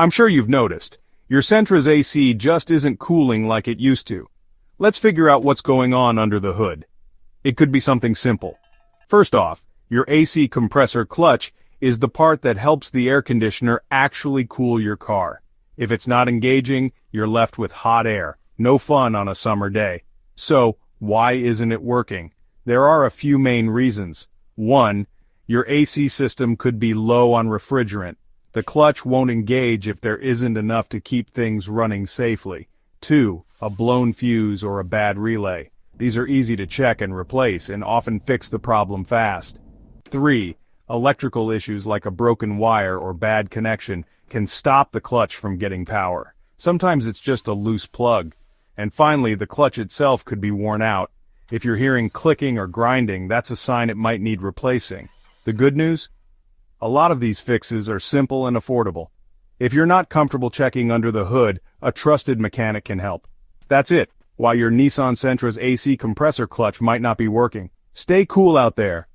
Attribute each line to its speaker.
Speaker 1: I'm sure you've noticed, your Sentra's AC just isn't cooling like it used to. Let's figure out what's going on under the hood. It could be something simple. First off, your AC compressor clutch is the part that helps the air conditioner actually cool your car. If it's not engaging, you're left with hot air. No fun on a summer day. So, why isn't it working? There are a few main reasons. 1. Your AC system could be low on refrigerant. The clutch won't engage if there isn't enough to keep things running safely. 2. A blown fuse or a bad relay. These are easy to check and replace and often fix the problem fast. 3. Electrical issues like a broken wire or bad connection can stop the clutch from getting power. Sometimes it's just a loose plug. And finally, the clutch itself could be worn out. If you're hearing clicking or grinding, that's a sign it might need replacing. The good news? A lot of these fixes are simple and affordable. If you're not comfortable checking under the hood, a trusted mechanic can help. That's it. While your Nissan Sentra's AC compressor clutch might not be working, stay cool out there.